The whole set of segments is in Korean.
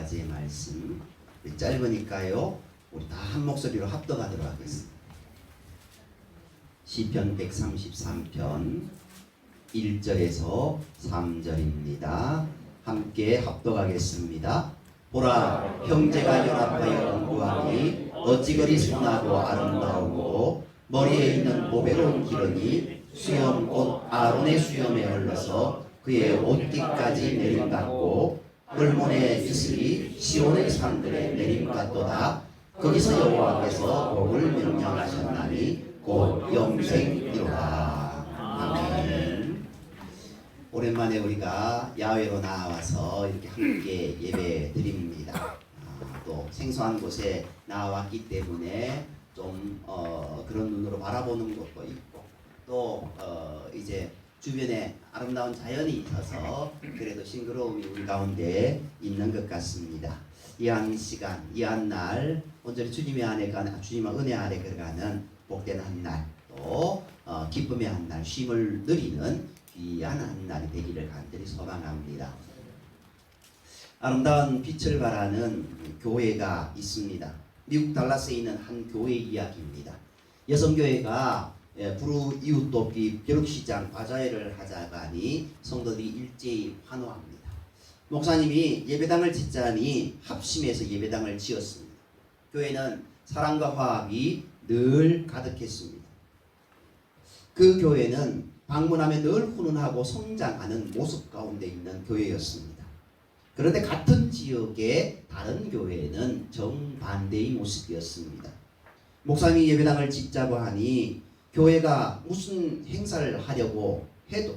25가지의 말씀, 짧으니까요 우리 다 한 목소리로 합독하도록 하겠습니다. 시편 133편 1절에서 3절입니다. 함께 합독하겠습니다. 보라, 형제가 연합하여 공부하니 어찌 그리 선하고 아름다우고 머리에 있는 보배로운 기름이 수염 곧 아론의 수염에 흘러서 그의 옷깃까지 내림받고 홀몬의 이슬이 시온의 산들에 내림받도다. 거기서 여호와께서 복을 명령하셨나니 곧 영생이로다. 아멘. 오랜만에 우리가 야외로 나와서 이렇게 함께 예배 드립니다. 또 생소한 곳에 나왔기 때문에 좀 그런 눈으로 바라보는 것도 있고 또 이제 주변에 아름다운 자연이 있어서 그래도 싱그러움이 우리 가운데 있는 것 같습니다. 이 한 시간, 이 한 날 온전히 주님의 은혜 아래 들어가는 복된 한 날, 또 기쁨의 한 날, 쉼을 누리는 귀한 한 날이 되기를 간절히 소망합니다. 아름다운 빛을 발하는 교회가 있습니다. 미국 달라스에 있는 한 교회 이야기입니다. 여성교회가 불우 이웃 돕기 벼룩시장 바자회를 하자가니 성도들이 일제히 환호합니다. 목사님이 예배당을 짓자니 합심해서 예배당을 지었습니다. 교회는 사랑과 화합이 늘 가득했습니다. 그 교회는 방문하면 늘 훈훈하고 성장하는 모습 가운데 있는 교회였습니다. 그런데 같은 지역의 다른 교회는 정반대의 모습이었습니다. 목사님이 예배당을 짓자고 하니 교회가 무슨 행사를 하려고 해도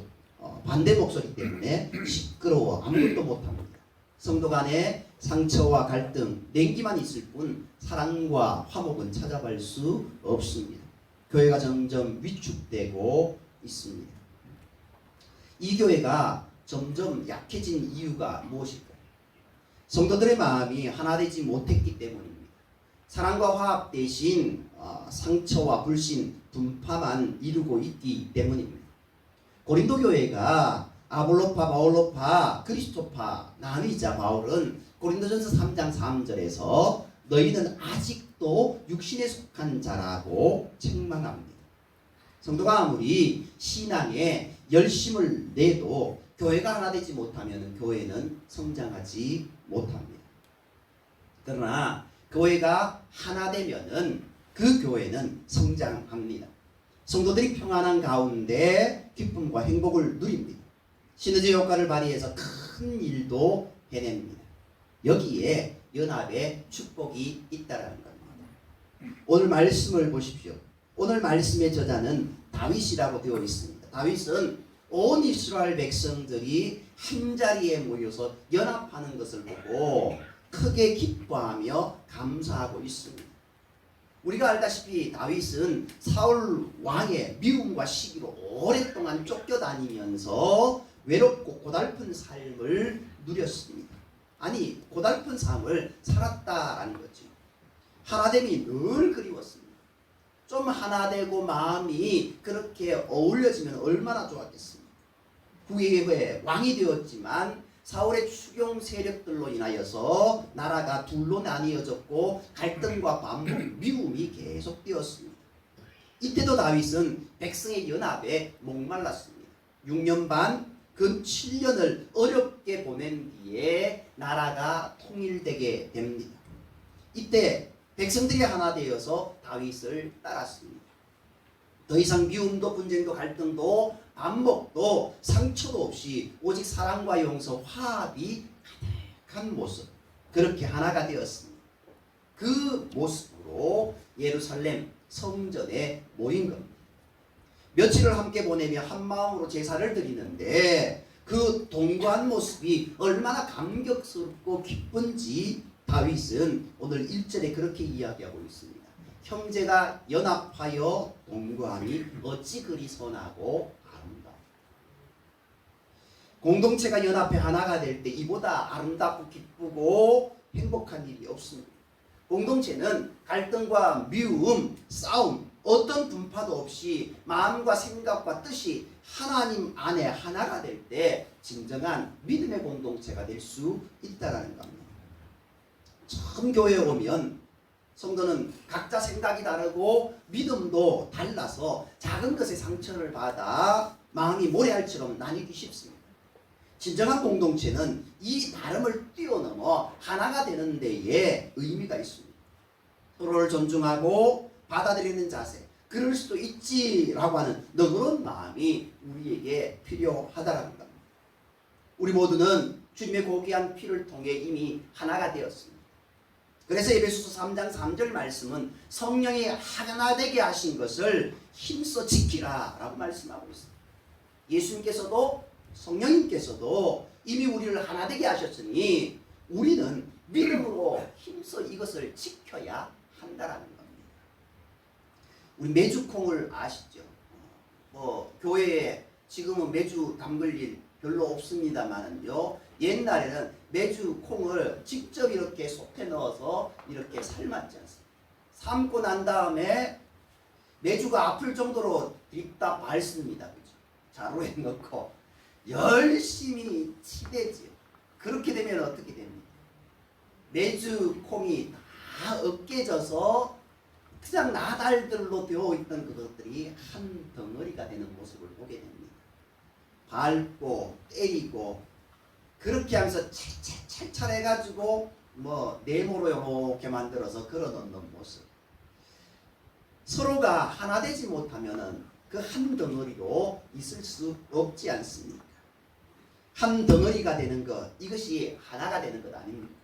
반대 목소리 때문에 시끄러워 아무것도 못합니다. 성도 간에 상처와 갈등, 냉기만 있을 뿐 사랑과 화목은 찾아갈 수 없습니다. 교회가 점점 위축되고 있습니다. 이 교회가 점점 약해진 이유가 무엇일까요? 성도들의 마음이 하나 되지 못했기 때문입니다. 사랑과 화합 대신 상처와 불신, 분파만 이루고 있기 때문입니다. 고린도 교회가 아볼로파, 바올로파, 그리스도파 나뉘자 바울은 고린도전서 3장 3절에서 너희는 아직도 육신에 속한 자라고 책망합니다. 성도가 아무리 신앙에 열심을 내도 교회가 하나 되지 못하면 교회는 성장하지 못합니다. 그러나 교회가 하나 되면은 그 교회는 성장합니다. 성도들이 평안한 가운데 기쁨과 행복을 누립니다. 시너지 효과를 발휘해서 큰 일도 해냅니다. 여기에 연합의 축복이 있다라는 겁니다. 오늘 말씀을 보십시오. 오늘 말씀의 저자는 다윗이라고 되어 있습니다. 다윗은 온 이스라엘 백성들이 한자리에 모여서 연합하는 것을 보고 크게 기뻐하며 감사하고 있습니다. 우리가 알다시피 다윗은 사울 왕의 미움과 시기로 오랫동안 쫓겨다니면서 외롭고 고달픈 삶을 누렸습니다. 아니, 고달픈 삶을 살았다라는 거죠. 하나됨이 늘 그리웠습니다. 좀 하나되고 마음이 그렇게 어울려지면 얼마나 좋았겠습니까? 후에 왕이 되었지만 사울의 추경 세력들로 인하여서 나라가 둘로 나뉘어졌고 갈등과 반복, 미움이 계속되었습니다. 이때도 다윗은 백성의 연합에 목말랐습니다. 6년 반, 근 7년을 어렵게 보낸 뒤에 나라가 통일되게 됩니다. 이때 백성들이 하나 되어서 다윗을 따랐습니다. 더 이상 미움도 분쟁도 갈등도 반복도 상처도 없이 오직 사랑과 용서, 화합이 가득한 모습, 그렇게 하나가 되었습니다. 그 모습으로 예루살렘 성전에 모인 겁니다. 며칠을 함께 보내며 한 마음으로 제사를 드리는데 그 동거한 모습이 얼마나 감격스럽고 기쁜지 다윗은 오늘 1절에 그렇게 이야기하고 있습니다. 형제가 연합하여 동거함이 어찌 그리 선하고 아름다워. 공동체가 연합해 하나가 될 때 이보다 아름답고 기쁘고 행복한 일이 없습니다. 공동체는 갈등과 미움, 싸움, 어떤 분파도 없이 마음과 생각과 뜻이 하나님 안에 하나가 될 때 진정한 믿음의 공동체가 될 수 있다는 겁니다. 큰 교회에 오면 성도는 각자 생각이 다르고 믿음도 달라서 작은 것에 상처를 받아 마음이 모래알처럼 나뉘기 쉽습니다. 진정한 공동체는 이 다름을 뛰어넘어 하나가 되는 데에 의미가 있습니다. 서로를 존중하고 받아들이는 자세, 그럴 수도 있지라고 하는 너그러운 마음이 우리에게 필요하다는 겁니다. 우리 모두는 주님의 고귀한 피를 통해 이미 하나가 되었습니다. 그래서 에베소서 3장 3절 말씀은 성령이 하나 되게 하신 것을 힘써 지키라 라고 말씀하고 있습니다. 예수님께서도 성령님께서도 이미 우리를 하나 되게 하셨으니 우리는 믿음으로 힘써 이것을 지켜야 한다라는 겁니다. 우리 메주콩을 아시죠? 교회에 지금은 메주 담글 일 별로 없습니다만은요, 옛날에는 메주콩을 직접 이렇게 솥에 넣어서 이렇게 삶았지 않습니까? 삶고 난 다음에 메주가 아플 정도로 뒷다 밟습니다. 그죠? 자루에 넣고 열심히 치대지요. 그렇게 되면 어떻게 됩니까? 메주콩이 다 으깨져서 그냥 나달들로 되어 있던 그것들이 한 덩어리가 되는 모습을 보게 됩니다. 밟고 때리고 그렇게 하면서 찰찰 해가지고 네모로 이렇게 만들어서 걸어놓는 모습. 서로가 하나 되지 못하면은 그 한 덩어리로 있을 수 없지 않습니까? 한 덩어리가 되는 것, 이것이 하나가 되는 것 아닙니까?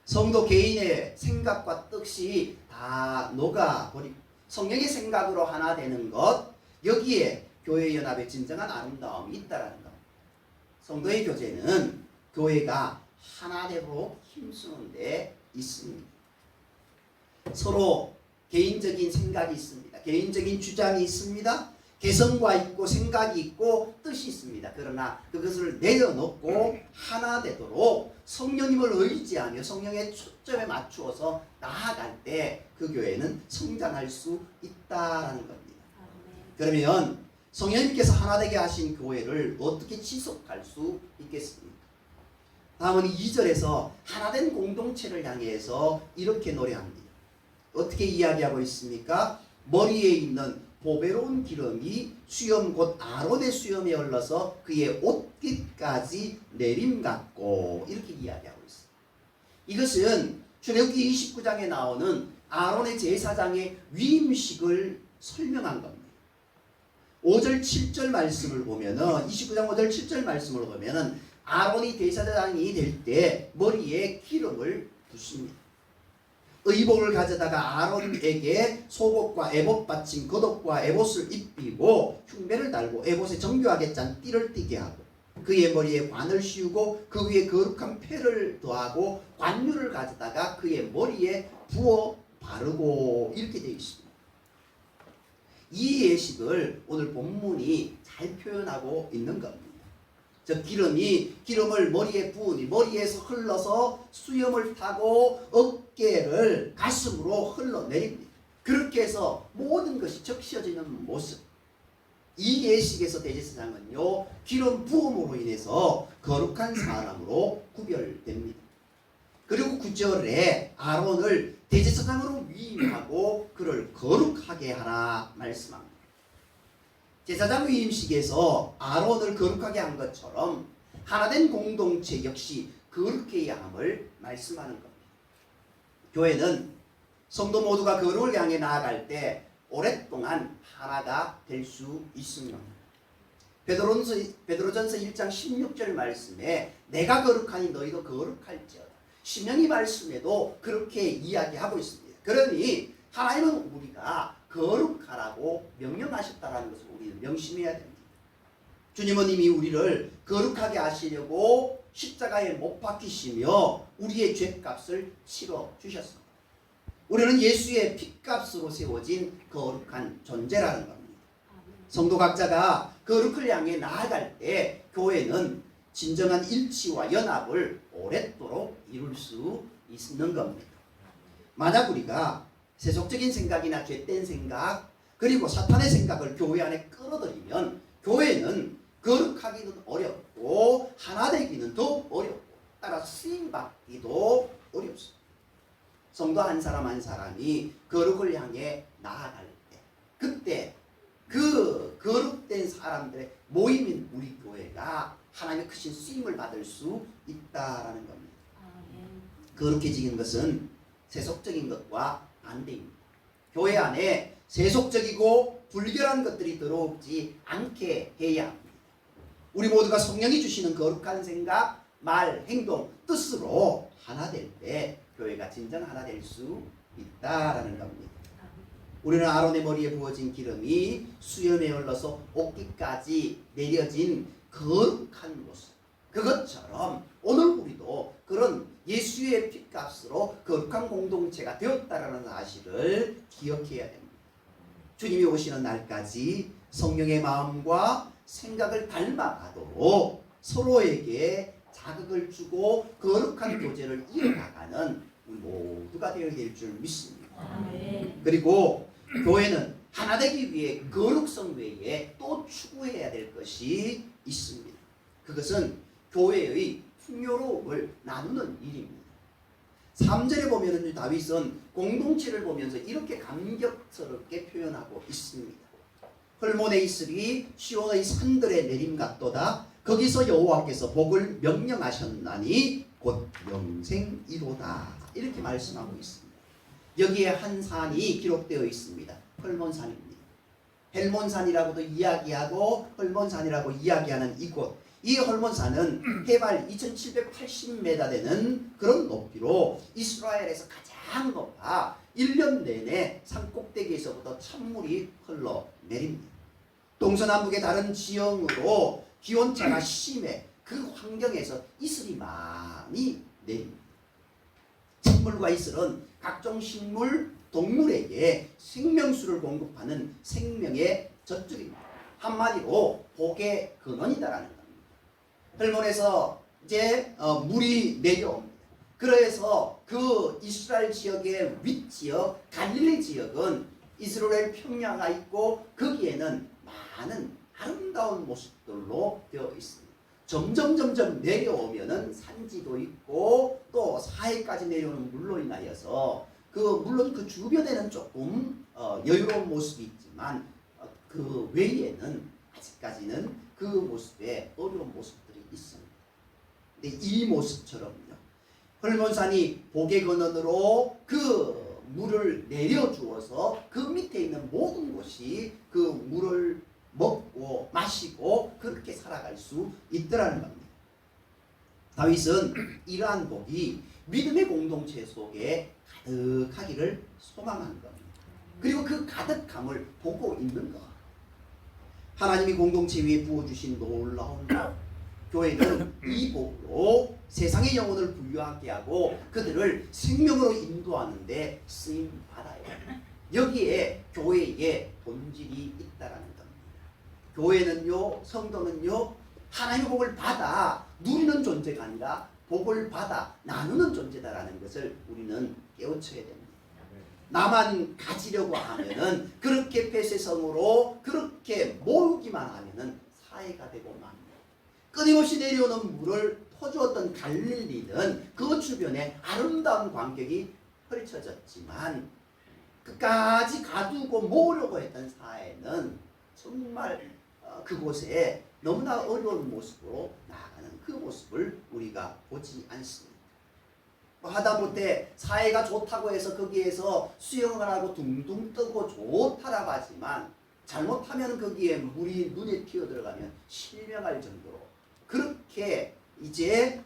성도 개인의 생각과 뜻이 다 녹아버리고 성령의 생각으로 하나 되는 것, 여기에 교회 연합의 진정한 아름다움이 있다라는 것. 성도의 교제는 교회가 하나 되도록 힘쓰는 데 있습니다. 서로 개인적인 생각이 있습니다. 개인적인 주장이 있습니다. 개성과 있고 생각이 있고 뜻이 있습니다. 그러나 그것을 내려놓고 하나 되도록 성령님을 의지하며 성령의 초점에 맞추어서 나아갈 때 그 교회는 성장할 수 있다라는 겁니다. 그러면 성령님께서 하나 되게 하신 교회를 어떻게 지속할 수 있겠습니까? 다음은 2절에서 하나된 공동체를 향해서 이렇게 노래합니다. 어떻게 이야기하고 있습니까? 머리에 있는 보배로운 기름이 수염 곧 아론의 수염에 흘러서 그의 옷깃까지 내림 같고, 이렇게 이야기하고 있습니다. 이것은 출애굽기 29장에 나오는 아론의 제사장의 위임식을 설명한 겁니다. 5절 7절 말씀을 보면은 29장 5절 7절 말씀을 보면은 아론이 대제사장이 될 때 머리에 기름을 붓습니다. 의복을 가져다가 아론에게 속옷과 에봇 받침 겉옷과 에봇을 입히고 흉배를 달고 에봇에 정교하게 짠 띠를 띠게 하고 그의 머리에 관을 씌우고 그 위에 거룩한 패를 더하고 관유를 가져다가 그의 머리에 부어 바르고, 이렇게 되어 있습니다. 이 예식을 오늘 본문이 잘 표현하고 있는 겁니다. 저 기름을 머리에 부으니 머리에서 흘러서 수염을 타고 어깨를 가슴으로 흘러내립니다. 그렇게 해서 모든 것이 적셔지는 모습. 이 예식에서 대제사장은요, 기름 부음으로 인해서 거룩한 사람으로 구별됩니다. 그리고 9절에 아론을 대제사장으로 위임하고 그를 거룩하게 하라 말씀합니다. 제사장 위임식에서 아론을 거룩하게 한 것처럼 하나된 공동체 역시 거룩해야 함을 말씀하는 겁니다. 교회는 성도 모두가 거룩을 향해 나아갈 때 오랫동안 하나가 될 수 있습니다. 베드로전서 1장 16절 말씀에 내가 거룩하니 너희도 거룩할지어다. 신명기 말씀에도 그렇게 이야기하고 있습니다. 그러니 하나님은 우리가 거룩하라고 명령하셨다는 것을 우리는 명심해야 됩니다. 주님은 이미 우리를 거룩하게 하시려고 십자가에 못 박히시며 우리의 죄값을 치러 주셨습니다. 우리는 예수의 피값으로 세워진 거룩한 존재라는 겁니다. 성도 각자가 거룩을 향해 나아갈 때 교회는 진정한 일치와 연합을 오랫도록 이룰 수 있는 겁니다. 만약 우리가 세속적인 생각이나 죄된 생각 그리고 사탄의 생각을 교회 안에 끌어들이면 교회는 거룩하기는 어렵고 하나 되기는 더 어렵고 따라 쓰임받기도 어렵습니다. 성도 한 사람 한 사람이 거룩을 향해 나아갈 때, 그때 그 거룩된 사람들의 모임인 우리 교회가 하나님의 크신 쓰임을 받을 수 있다라는 겁니다. 거룩해지는 것은 세속적인 것과 반대입니다. 교회 안에 세속적이고 불결한 것들이 들어오지 않게 해야 합니다. 우리 모두가 성령이 주시는 거룩한 생각, 말, 행동, 뜻으로 하나 될 때 교회가 진정 하나 될 수 있다라는 겁니다. 우리는 아론의 머리에 부어진 기름이 수염에 흘러서 옷깃까지 내려진 거룩한 모습, 그것처럼 오늘 우리도 그런 예수의 핏값으로 거룩한 공동체가 되었다라는 사실을 기억해야 됩니다. 주님이 오시는 날까지 성령의 마음과 생각을 닮아가도록 서로에게 자극을 주고 거룩한 교제를 이어나가는 우리 모두가 되어야 될 줄 믿습니다. 그리고 교회는 하나 되기 위해 거룩성 외에 또 추구해야 될 것이 있습니다. 그것은 교회의 풍요로움을 나누는 일입니다. 3절에 보면 다윗은 공동체를 보면서 이렇게 감격스럽게 표현하고 있습니다. 헐몬에 있으리 시온의 산들의 내림 같도다. 거기서 여호와께서 복을 명령하셨나니 곧 영생이로다. 이렇게 말씀하고 있습니다. 여기에 한 산이 기록되어 있습니다. 헐몬산입니다. 헬몬산이라고도 이야기하고 헐몬산이라고 이야기하는 이곳, 이 헐몬산은 해발 2780m 되는 그런 높이로 이스라엘에서 가장 높아 1년 내내 산 꼭대기에서부터 찬물이 흘러내립니다. 동서남북의 다른 지형으로 기온차가 심해 그 환경에서 이슬이 많이 내립니다. 찬물과 이슬은 각종 식물, 동물에게 생명수를 공급하는 생명의 젖줄입니다. 한마디로 복의 근원이다라는 겁니다. 헐몬에서 이제 물이 내려옵니다. 그래서 그 이스라엘 지역의 윗지역 갈릴리 지역은 이스라엘 평야가 있고 거기에는 많은 아름다운 모습들로 되어 있습니다. 점점 내려오면은 산지도 있고 또 사해까지 내려오는 물로 인하여서 물론 그 주변에는 조금 여유로운 모습이 있지만 그 외에는 아직까지는 그 모습에 어려운 모습들이 있습니다. 근데 이 모습처럼요, 헐몬산이 복의 근원으로 그 물을 내려주어서 그 밑에 있는 모든 곳이 그 물을 먹고 마시고 그렇게 살아갈 수 있더라는 겁니다. 다윗은 이러한 복이 믿음의 공동체 속에 가득하기를 소망한 겁니다. 그리고 그 가득함을 보고 있는 것. 하나님이 공동체 위에 부어주신 놀라운 복, 교회는 이 복으로 세상의 영혼을 부유하게 하고 그들을 생명으로 인도하는 데 쓰임받아요. 여기에 교회의 본질이 있다라는 겁니다. 교회는요, 성도는요, 하나님의 복을 받아 누리는 존재가 아니라 복을 받아 나누는 존재다라는 것을 우리는 깨우쳐야 됩니다. 나만 가지려고 하면은 그렇게 폐쇄성으로 그렇게 모으기만 하면은 사해가 되고 맙니다. 끊임없이 내려오는 물을 퍼주었던 갈릴리는 그 주변에 아름다운 광경이 펼쳐졌지만 끝까지 가두고 모으려고 했던 사해는 정말 그곳에 너무나 어려운 모습으로 나아가는 그 모습을 우리가 보지 않습니다. 하다못해 사해가 좋다고 해서 거기에서 수영을 하고 둥둥 뜨고 좋다라고 하지만 잘못하면 거기에 물이 눈에 튀어 들어가면 실명할 정도로 그렇게 이제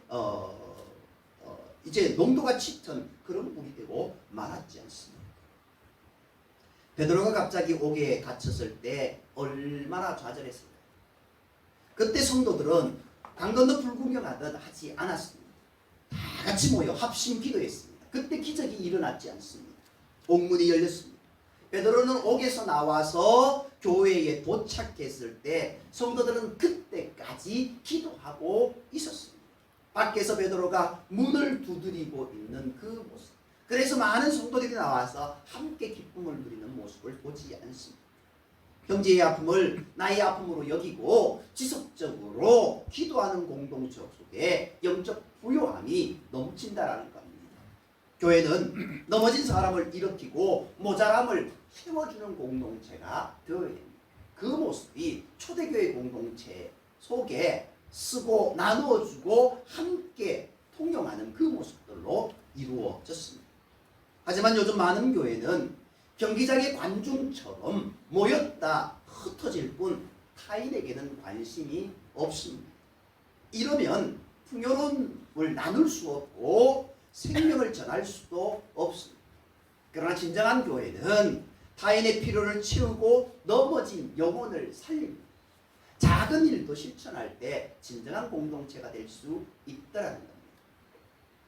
농도가 짙은 그런 물이 되고 말았지 않습니까? 베드로가 갑자기 옥에 갇혔을 때 얼마나 좌절했을까요? 그때 성도들은 강 건너 불구경하듯 하지 않았습니다. 다 같이 모여 합심 기도했습니다. 그때 기적이 일어났지 않습니다. 옥문이 열렸습니다. 베드로는 옥에서 나와서 교회에 도착했을 때 성도들은 그때까지 기도하고 있었습니다. 밖에서 베드로가 문을 두드리고 있는 그 모습, 그래서 많은 성도들이 나와서 함께 기쁨을 누리는 모습을 보지 않습니다. 형제의 아픔을 나의 아픔으로 여기고 지속적으로 기도하는 공동체 속에 영적 부요함이 넘친다라는 겁니다. 교회는 넘어진 사람을 일으키고 모자람을 채워주는 공동체가 되어야 됩니다. 그 모습이 초대교회 공동체 속에 쓰고 나누어주고 함께 통용하는 그 모습들로 이루어졌습니다. 하지만 요즘 많은 교회는 경기장의 관중처럼 모였다 흩어질 뿐 타인에게는 관심이 없습니다. 이러면 풍요로움을 나눌 수 없고 생명을 전할 수도 없습니다. 그러나 진정한 교회는 타인의 필요를 채우고 넘어진 영혼을 살립니다. 작은 일도 실천할 때 진정한 공동체가 될 수 있다는 겁니다.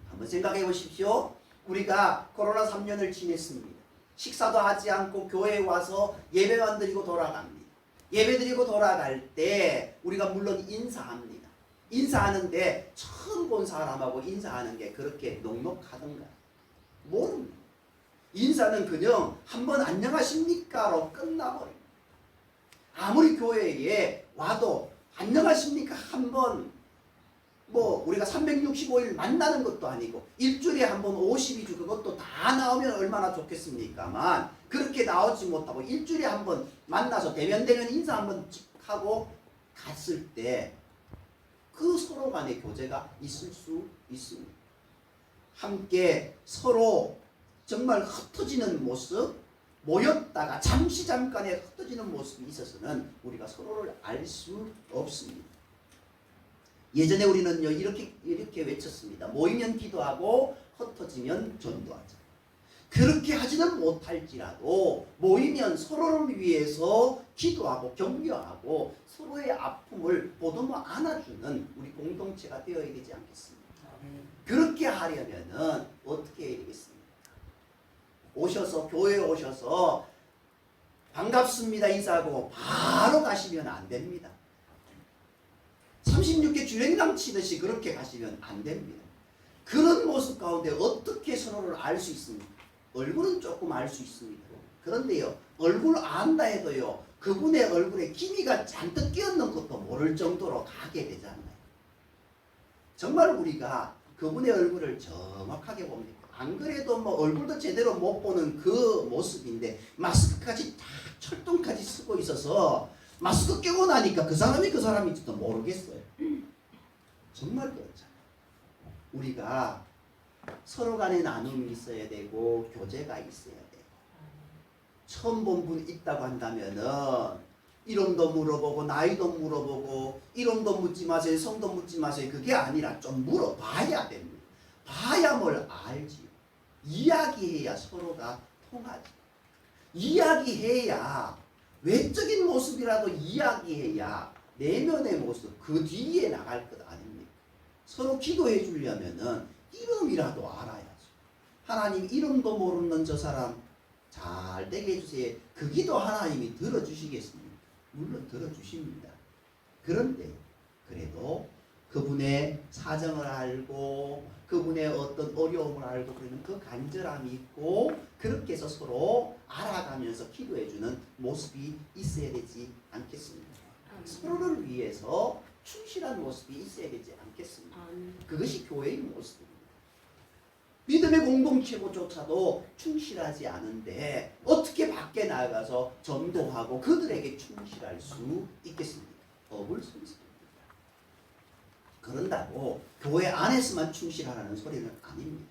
한번 생각해 보십시오. 우리가 코로나 3년을 지냈습니다. 식사도 하지 않고 교회에 와서 예배만 드리고 돌아갑니다. 예배 드리고 돌아갈 때 우리가 물론 인사합니다. 인사하는데 처음 본 사람하고 인사하는 게 그렇게 녹록하던가? 모릅니다. 인사는 그냥 한번 안녕하십니까로 끝나버립니다. 아무리 교회에 와도 안녕하십니까 한번 우리가 365일 만나는 것도 아니고 일주일에 한번 52주 그것도 다 나오면 얼마나 좋겠습니까만 그렇게 나오지 못하고 일주일에 한번 만나서 대면 인사 한번 하고 갔을 때 그 서로 간의 교제가 있을 수 있습니다. 함께 서로 정말 흩어지는 모습, 모였다가 잠깐에 흩어지는 모습이 있어서는 우리가 서로를 알 수 없습니다. 예전에 우리는요 이렇게 외쳤습니다. 모이면 기도하고 흩어지면 전도하자. 그렇게 하지는 못할지라도 모이면 서로를 위해서 기도하고 격려하고 서로의 아픔을 보듬어 안아주는 우리 공동체가 되어야 되지 않겠습니까? 그렇게 하려면은 어떻게 해야 되겠습니까? 교회에 오셔서 반갑습니다 인사하고 바로 가시면 안 됩니다. 36개 주행랑 치듯이 그렇게 가시면 안 됩니다. 그런 모습 가운데 어떻게 서로를 알 수 있습니까? 얼굴은 조금 알 수 있습니다. 그런데요, 얼굴 안다 해도요, 그분의 얼굴에 기미가 잔뜩 끼었는 것도 모를 정도로 가게 되잖아요. 정말 우리가 그분의 얼굴을 정확하게 봅니다. 안 그래도 얼굴도 제대로 못 보는 그 모습인데 마스크까지 다 철통까지 쓰고 있어서 마스크 끼고 나니까 그 사람인지도 모르겠어요. 정말 그렇잖아요. 우리가 서로 간에 나눔이 있어야 되고 교제가 있어야 되고 처음 본 분 있다고 한다면은 이름도 물어보고 나이도 물어보고 이름도 묻지 마세요 성도 묻지 마세요 그게 아니라 좀 물어봐야 됩니다. 봐야 뭘 알지요. 이야기해야 서로가 통하지. 이야기해야 외적인 모습이라도 이야기해야 내면의 모습 그 뒤에 나갈 것 아닙니까? 서로 기도해 주려면은 이름이라도 알아야죠. 하나님 이름도 모르는 저 사람 잘 되게 해주세요. 그 기도 하나님이 들어주시겠습니까? 물론 들어주십니다. 그런데 그래도 그분의 사정을 알고 그분의 어떤 어려움을 알고 그러는 그 간절함이 있고 그렇게 해서 서로 알아가면서 기도해주는 모습이 있어야 되지 않겠습니까? 서로를 위해서 충실한 모습이 있어야 되지 않겠습니까? 그것이 교회의 모습입니다. 믿음의 공동체조차도 충실하지 않은데 어떻게 밖에 나가서 전도하고 그들에게 충실할 수 있겠습니까? 어불성설입니다. 그런다고 교회 안에서만 충실하라는 소리는 아닙니다.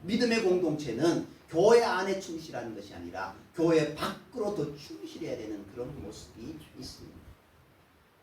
믿음의 공동체는 교회 안에 충실하는 것이 아니라 교회 밖으로 더 충실해야 되는 그런 모습이 있습니다.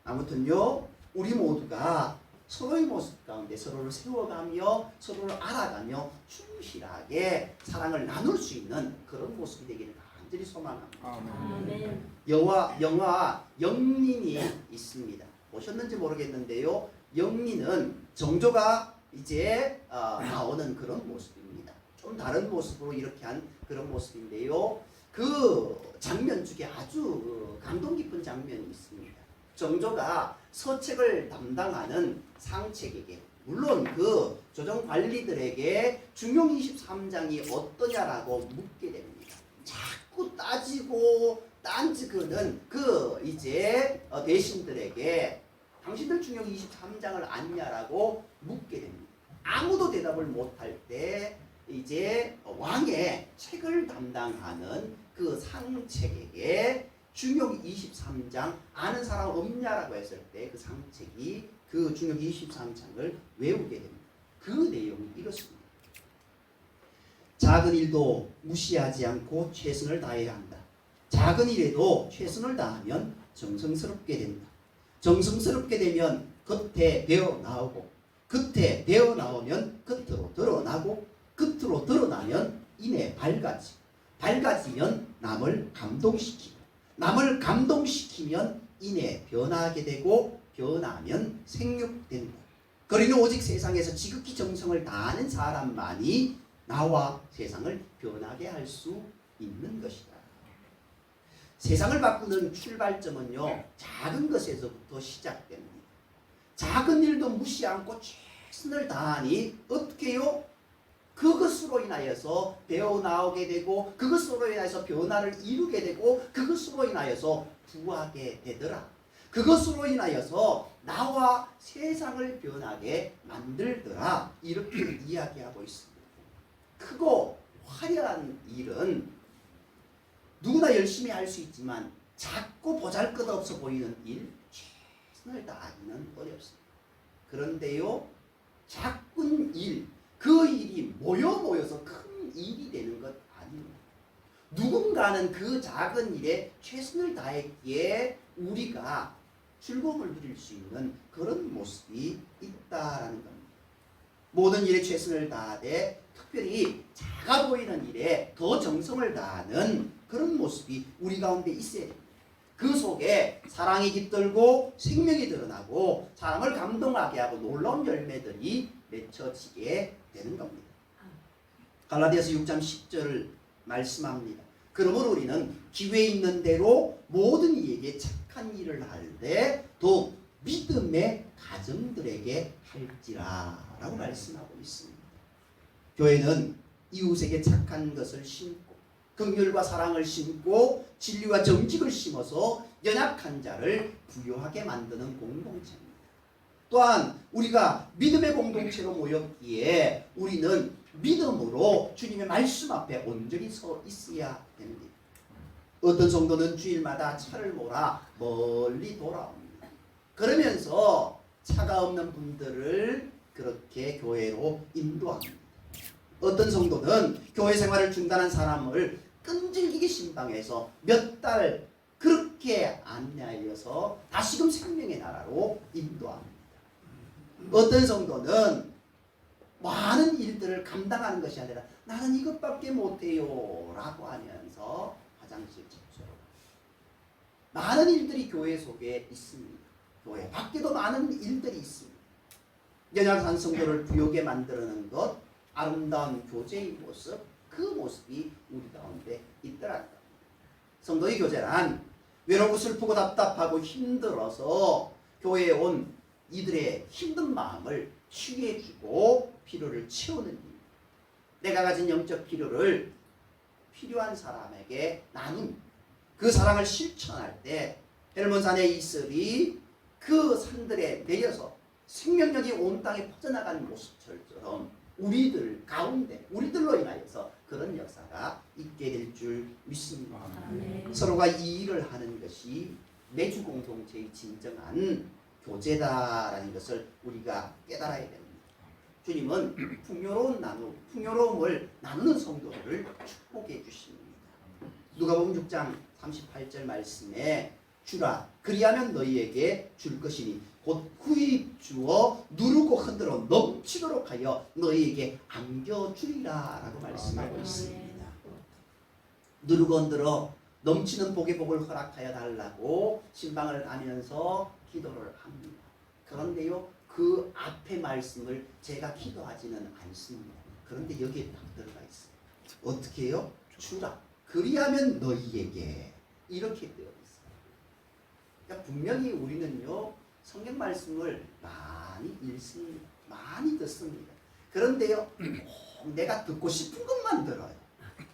아무튼요, 우리 모두가 서로의 모습 가운데 서로를 세워가며 서로를 알아가며 충실하게 사랑을 나눌 수 있는 그런 모습이 되기를 간절히 소망합니다. 아멘. 영화 영린이 있습니다. 보셨는지 모르겠는데요. 영린은 정조가 이제 나오는 그런 모습입니다. 좀 다른 모습으로 이렇게 한 그런 모습인데요. 그 장면 중에 아주 감동 깊은 장면이 있습니다. 정조가 서책을 담당하는 상책에게 물론 그 조정 관리들에게 중용 23장이 어떠냐라고 묻게 됩니다. 자꾸 따지고 딴지그는 그 이제 대신들에게 당신들 중용 23장을 아냐라고 묻게 됩니다. 아무도 대답을 못할 때 이제 왕의 책을 담당하는 그 상책에게 중용 23장 아는 사람 없냐라고 했을 때 그 상책이 그 중용 23장을 외우게 됩니다. 그 내용이 이렇습니다. 작은 일도 무시하지 않고 최선을 다해야 한다. 작은 일에도 최선을 다하면 정성스럽게 된다. 정성스럽게 되면 겉에 배어 나오고, 겉에 배어 나오면 겉으로 드러나고, 겉으로 드러나면 이내 밝아지고, 밝아지면 남을 감동시키고, 남을 감동시키면 이내 변하게 되고, 변하면 생육된다. 그러니 오직 세상에서 지극히 정성을 다하는 사람만이 나와 세상을 변하게 할 수 있는 것이다. 세상을 바꾸는 출발점은요, 작은 것에서부터 시작됩니다. 작은 일도 무시 않고 최선을 다하니 어떻게 해요? 그것으로 인하여서 배어 나오게 되고, 그것으로 인하여서 변화를 이루게 되고, 그것으로 인하여서 부하게 되더라. 그것으로 인하여서 나와 세상을 변하게 만들더라. 이렇게 이야기하고 있습니다. 크고 화려한 일은 누구나 열심히 할 수 있지만 작고 보잘것없어 보이는 일, 최선을 다하기는 어렵습니다. 그런데요, 작은 일, 그 일이 모여서 큰 일이 되는 것 아닙니다. 누군가는 그 작은 일에 최선을 다했기에 우리가 즐거움을 누릴 수 있는 그런 모습이 있다라는 겁니다. 모든 일에 최선을 다하되 특별히 작아 보이는 일에 더 정성을 다하는 그런 모습이 우리 가운데 있어야 됩니다. 그 속에 사랑이 깃들고 생명이 드러나고 사람을 감동하게 하고 놀라운 열매들이 맺혀지게 되는 겁니다. 갈라디아서 6장 10절을 말씀합니다. 그러므로 우리는 기회 있는 대로 모든 이에게 착한 일을 하되 더욱 믿음의 가정들에게 할지라 라고 말씀하고 있습니다. 교회는 이웃에게 착한 것을 심고 긍휼과 사랑을 심고 진리와 정직을 심어서 연약한 자를 부유하게 만드는 공동체입니다. 또한 우리가 믿음의 공동체로 모였기에 우리는 믿음으로 주님의 말씀 앞에 온전히 서 있어야 됩니다. 어떤 성도는 주일마다 차를 몰아 멀리 돌아옵니다. 그러면서 차가 없는 분들을 그렇게 교회로 인도합니다. 어떤 성도는 교회 생활을 중단한 사람을 끈질기게 신방해서 몇 달 그렇게 안내하여서 다시금 생명의 나라로 인도합니다. 어떤 성도는 많은 일들을 감당하는 것이 아니라 나는 이것밖에 못해요 라고 하면서 화장실 접수하고 많은 일들이 교회 속에 있습니다. 교회 밖에도 많은 일들이 있습니다. 연약한 성도를 부유하게 만드는 것, 아름다운 교제의 모습, 그 모습이 우리 가운데 있더라고요. 성도의 교제란 외롭고 슬프고 답답하고 힘들어서 교회에 온 이들의 힘든 마음을 치유해주고 필요를 채우는 일. 내가 가진 영적 필요를 필요한 사람에게 나눈 그 사랑을 실천할 때 헬몬산의 이슬이 그 산들에 내려서 생명력이 온 땅에 퍼져나가는 모습처럼 우리들 가운데 우리들로 인하여서 그런 역사가 있게 될 줄 믿습니다. 서로가 이 일을 하는 것이 내주 공동체의 진정한 교제다라는 것을 우리가 깨달아야 됩니다. 주님은 풍요로움을 나누는 성도들을 축복해 주십니다. 누가복음 6장 38절 말씀에 주라 그리하면 너희에게 줄 것이니 곧 후히 주어 누르고 흔들어 넘치도록 하여 너희에게 안겨주리라 라고 말씀하고 있습니다. 누르고 흔들어 넘치는 복의 복을 허락하여 달라고 신방을 가면서 기도를 합니다. 그런데요, 그 앞에 말씀을 제가 기도하지는 않습니다. 그런데 여기에 딱 들어가 있어요. 어떻게 해요? 주라 그리하면 너희에게 이렇게 되어 있어요. 그러니까 분명히 우리는요 성경 말씀을 많이 읽습니다. 많이 듣습니다. 그런데요 꼭 내가 듣고 싶은 것만 들어요.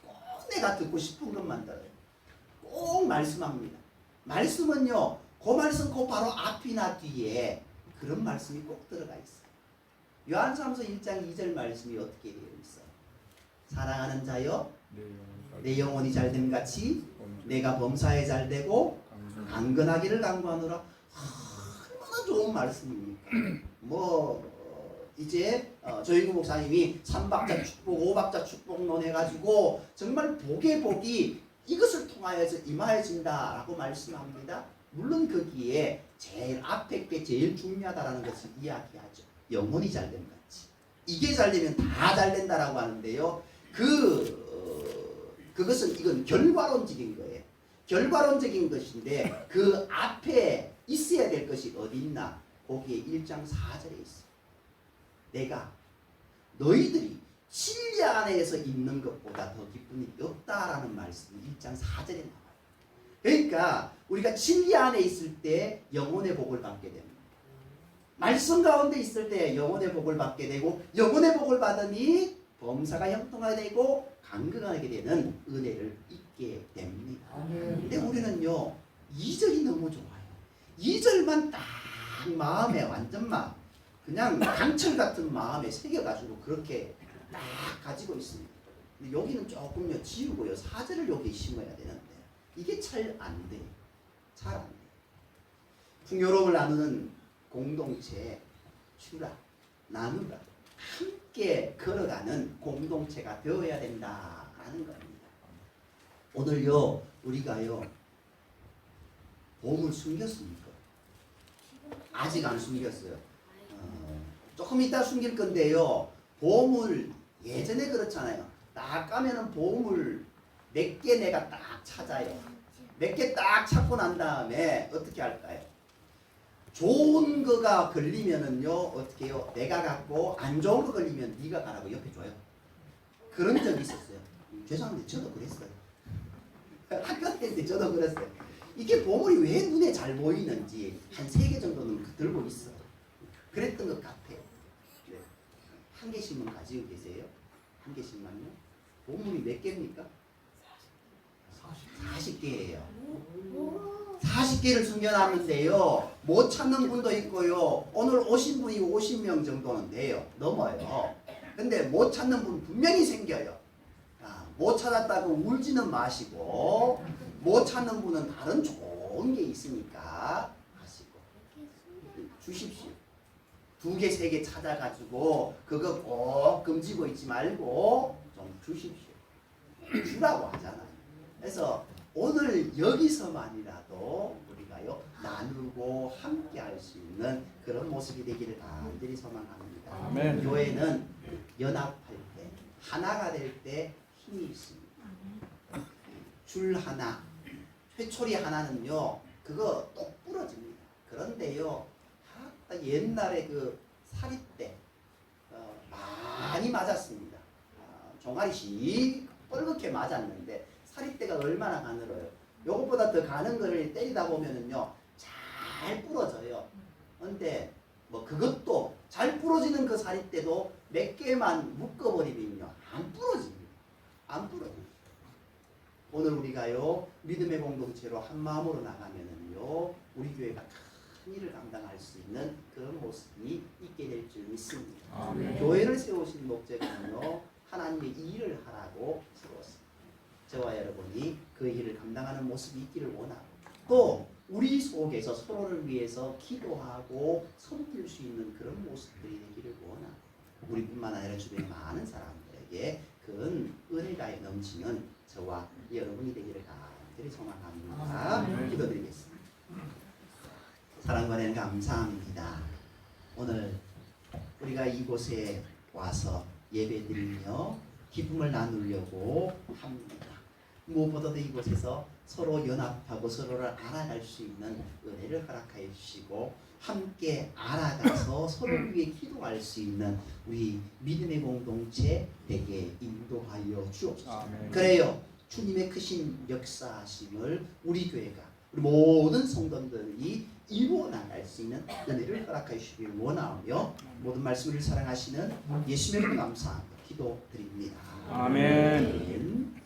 꼭 내가 듣고 싶은 것만 들어요. 꼭 말씀합니다. 말씀은요 그 말씀 그 바로 앞이나 뒤에 그런 말씀이 꼭 들어가 있어요. 요한사도서 1장 2절 말씀이 어떻게 되어 있어요? 사랑하는 자여 내 내 영혼이 잘됨 같이 내가 범사에 잘되고 강건하기를 강구하노라. 얼마나 좋은 말씀입니까? 이제 조인구 목사님이 3박자 축복, 5박자 축복론 해가지고 정말 복의 복이 이것을 통하여서 임하여진다라고 말씀합니다. 물론 거기에 제일 앞에 게 제일 중요하다라는 것을 이야기하죠. 영혼이 잘됨 같이. 이게 잘되면 다 잘된다라고 하는데요. 그것은 이건 결과론적인 거예요. 결과론적인 것인데 그 앞에 있어야 될 것이 어디 있나? 거기에 1장 4절에 있어요. 내가 너희들이 진리 안에서 있는 것보다 더 기쁜 일이 없다라는 말씀이 1장 4절에 나와요. 그러니까 우리가 진리 안에 있을 때 영혼의 복을 받게 됩니다. 말씀 가운데 있을 때 영혼의 복을 받게 되고 영혼의 복을 받으니 범사가 형통하게 되고 강건하게 되는 은혜를 잊게 됩니다. 근데 우리는요 2절이 너무 좋아요. 2절만 딱 마음에 완전 그냥 강철 같은 마음에 새겨가지고 그렇게 딱 가지고 있습니다. 근데 여기는 조금요 지우고요 4절을 여기 심어야 되는데 이게 잘 안 돼요. 잘 안 돼요. 풍요로움을 나누는 공동체 주라 나누라 함께 걸어가는 공동체가 되어야 된다라는 겁니다. 오늘요 우리가요 보물 숨겼습니까? 아직 안 숨겼어요. 조금 이따 숨길 건데요. 보물 예전에 그렇잖아요. 딱 까면은 보물 몇 개 내가 딱 찾아요. 몇 개 딱 찾고 난 다음에 어떻게 할까요? 좋은 거가 걸리면은요 어떻게 해요? 내가 갖고 안 좋은 거 걸리면 네가 가라고 옆에 줘요. 그런 적이 있었어요. 죄송한데 저도 그랬어요. 학교 다닐 때 저도 그랬어요. 이게 보물이 왜 눈에 잘 보이는지 한 3개 정도는 들고 있어. 그랬던 것 같아요. 네. 한 개씩만 가지고 계세요? 한 개씩만요? 보물이 몇 개입니까? 40개예요. 40개를 숨겨놨는데요. 못 찾는 분도 있고요. 오늘 오신 분이 50명 정도는 돼요. 넘어요. 근데 못 찾는 분 분명히 생겨요. 못 찾았다고 울지는 마시고 못 찾는 분은 다른 좋은 게 있으니까 하시고 주십시오. 2개, 3개 찾아가지고 그거 꼭 금지고 있지 말고 좀 주십시오. 주라고 하잖아요. 그래서 오늘 여기서만이라도 우리가요 나누고 함께 할 수 있는 그런 모습이 되기를 간절히 소망합니다. 아멘. 교회는 연합할 때 하나가 될 때 힘이 있습니다. 줄 하나, 회초리 하나는요 그거 똑 부러집니다. 그런데요 옛날에 그 사립대 많이 맞았습니다. 종아리 시뻘겋게 맞았는데 사립대가 얼마나 가늘어요. 요것보다 더 가는 거를 때리다 보면은요 잘 부러져요. 근데 그것도 잘 부러지는 그 사립대도 몇 개만 묶어버리면요 안 부러집니다. 안 부러져요. 오늘 우리가요 믿음의 공동체로 한 마음으로 나가면은요 우리 교회가 큰 일을 감당할 수 있는 그런 모습이 있게 될 줄 믿습니다. 아멘. 교회를 세우신 목적은요 하나님의 일을 하라고 세웠습니다. 저와 여러분이 그 일을 감당하는 모습이 있기를 원하고 또 우리 속에서 서로를 위해서 기도하고 섬길 수 있는 그런 모습들이 되기를 원하고 우리뿐만 아니라 주변의 많은 사람들에게 큰 은혜가 넘치는 저와 여러분이 되기를 간절히 소망합니다. 기도드리겠습니다. 사랑과 은혜는 감사합니다. 오늘 우리가 이곳에 와서 예배드리며 기쁨을 나누려고 합니다. 무엇보다도 이곳에서 서로 연합하고 서로를 알아갈 수 있는 은혜를 허락하여 주시고 함께 알아가서 서로를 위해 기도할 수 있는 우리 믿음의 공동체 되게 인도하여 주옵소서. 그래요. 주님의 크신 역사하심을 우리 교회가 우리 모든 성도들이 이루어 나갈 수 있는 은혜를 허락하여 주시길 원하며 모든 말씀을 사랑하시는 예수님의 이름으로 감사합니다. 기도드립니다. 아멘.